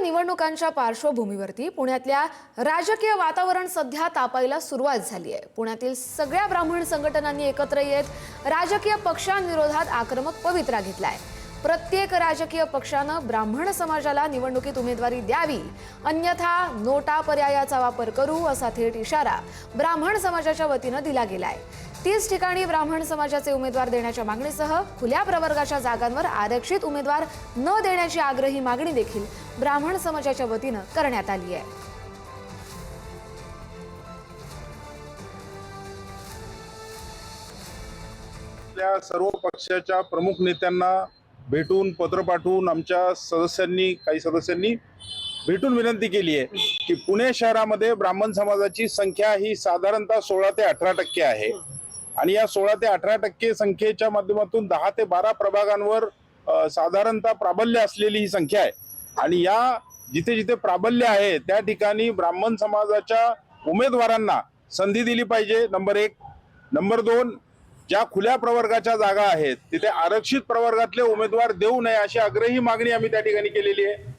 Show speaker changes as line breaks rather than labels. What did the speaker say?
निवडणुकांच्या पार्श्वभूमीवरती पुण्यातल्या राजकीय वातावरण सध्या तापायला सुरुवात झाली आहे। पुण्यातील सगळ्या ब्राह्मण संघटनांनी एकत्र येत राजकीय पक्षांविरोधात आक्रमक पवित्रा घेतलाय। प्रत्येक राजकीय पक्षानं ब्राह्मण समाजाला निवडणुकीत उमेदवारी द्यावी, अन्यथा नोटा पर्यायाचा वापर करू असा थेट इशारा ब्राह्मण समाजाच्या वतीनं दिला गेलाय। 30 ठिकाणी ब्राह्मण समाजाचे उमेदवार देण्याच्या मागणीसह खुल्या प्रवर्गाच्या जागांवर आरक्षित उमेदवार न देण्याची आग्रही मागणी देखील ब्राह्मण समाजाच्या वतीनं करण्यात आली आहे।
त्या सर्व पक्षाच्या प्रमुख नेत्यांना भेटून पत्र पाठवून आमच्या काही सदस्यांनी भेटून विनंती केली आहे की पुणे शहरामध्ये ब्राह्मण समाजाची संख्या ही साधारणतः 16 ते 18% आहे आणि या 16 ते 18% संख्येच्या माध्यमातून 10 ते 12 प्रभागांवर साधारणतः प्राबल्य असलेली ही संख्या आहे आणि या जिथे जिथे प्राबल्य आहे त्या ठिकाणी ब्राह्मण समाजाच्या उमेदवारांना संधी दिली पाहिजे, नंबर 1। नंबर 2, ज्या खुल्या प्रवर्गाच्या जागा आहेत तिथे आरक्षित प्रवर्गातले उमेदवार देऊ नये अशी आग्रही मागणी आम्ही त्या ठिकाणी केलेली आहे।